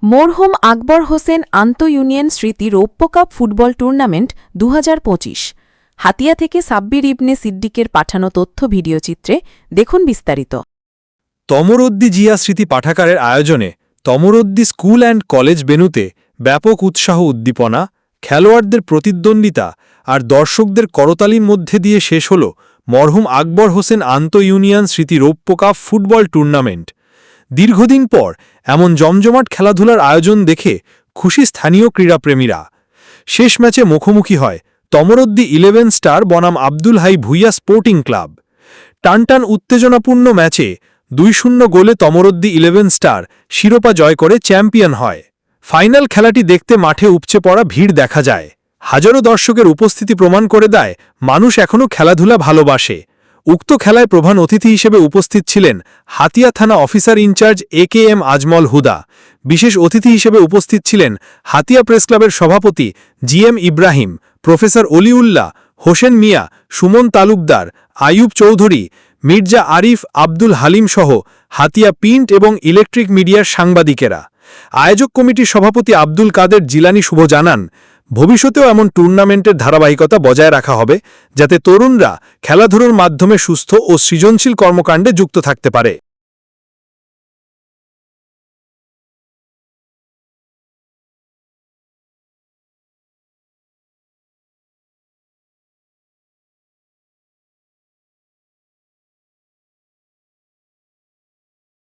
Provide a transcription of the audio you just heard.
মরহুম আকবর হোসেন আন্তঃইউনিয়ন স্মৃতি রৌপ্য কাপ ফুটবল টুর্নামেন্ট ২০২৫ হাতিয়া থেকে সাব্বির ইবনে সিদ্দিকের পাঠানো তথ্য ভিডিওচিত্রে দেখুন বিস্তারিত। তমরুদ্দি জিয়া স্মৃতি পাঠাগারের আয়োজনে তমরুদ্দি স্কুল অ্যান্ড কলেজ ভেন্যুতে ব্যাপক উৎসাহ উদ্দীপনা, খেলোয়াড়দের প্রতিদ্বন্দ্বিতা আর দর্শকদের করতালির মধ্যে দিয়ে শেষ হল মরহুম আকবর হোসেন আন্তঃইউনিয়ন স্মৃতি রৌপ্য কাপ ফুটবল টুর্নামেন্ট। দীর্ঘদিন পর এমন জমজমাট খেলাধুলার আয়োজন দেখে খুশি স্থানীয় ক্রীড়াপ্রেমীরা। শেষ ম্যাচে মুখোমুখি হয় তমরুদ্দি 11 স্টার বনাম আব্দুল হাই ভুইয়া স্পোর্টিং ক্লাব। টানটান উত্তেজনাপূর্ণ ম্যাচে ২-০ গোলে তমরুদ্দি 11 স্টার শিরোপা জয় করে চ্যাম্পিয়ন হয়। ফাইনাল খেলাটি দেখতে মাঠে উপচে পড়া ভিড় দেখা যায়। হাজারো দর্শকের উপস্থিতি প্রমাণ করে দেয় মানুষ এখনও খেলাধুলা ভালোবাসে। উক্ত খেলায় প্রধান অতিথি হিসেবে উপস্থিত ছিলেন হাতিয়া থানা অফিসার ইনচার্জ AKM আজমল হুদা। বিশেষ অতিথি হিসেবে উপস্থিত ছিলেন হাতিয়া প্রেস ক্লাবের সভাপতি GM ইব্রাহিম, প্রফেসর অলিউল্লাহ, হোসেন মিয়া, সুমন তালুকদার, আইয়ুব চৌধুরী, মির্জা আরিফ, আব্দুল হালিম সহ হাতিয়া প্রিন্ট এবং ইলেকট্রিক মিডিয়ার সাংবাদিকেরা। আয়োজক কমিটির সভাপতি আব্দুল কাদের জিলানি শুভ জানান, ভবিষ্যতেও এমন টুর্নামেন্টের ধারাবাহিকতা বজায় রাখা হবে যাতে তরুণরা খেলাধুলার মাধ্যমে সুস্থ ও সৃজনশীল কর্মকাণ্ডে যুক্ত থাকতে পারে।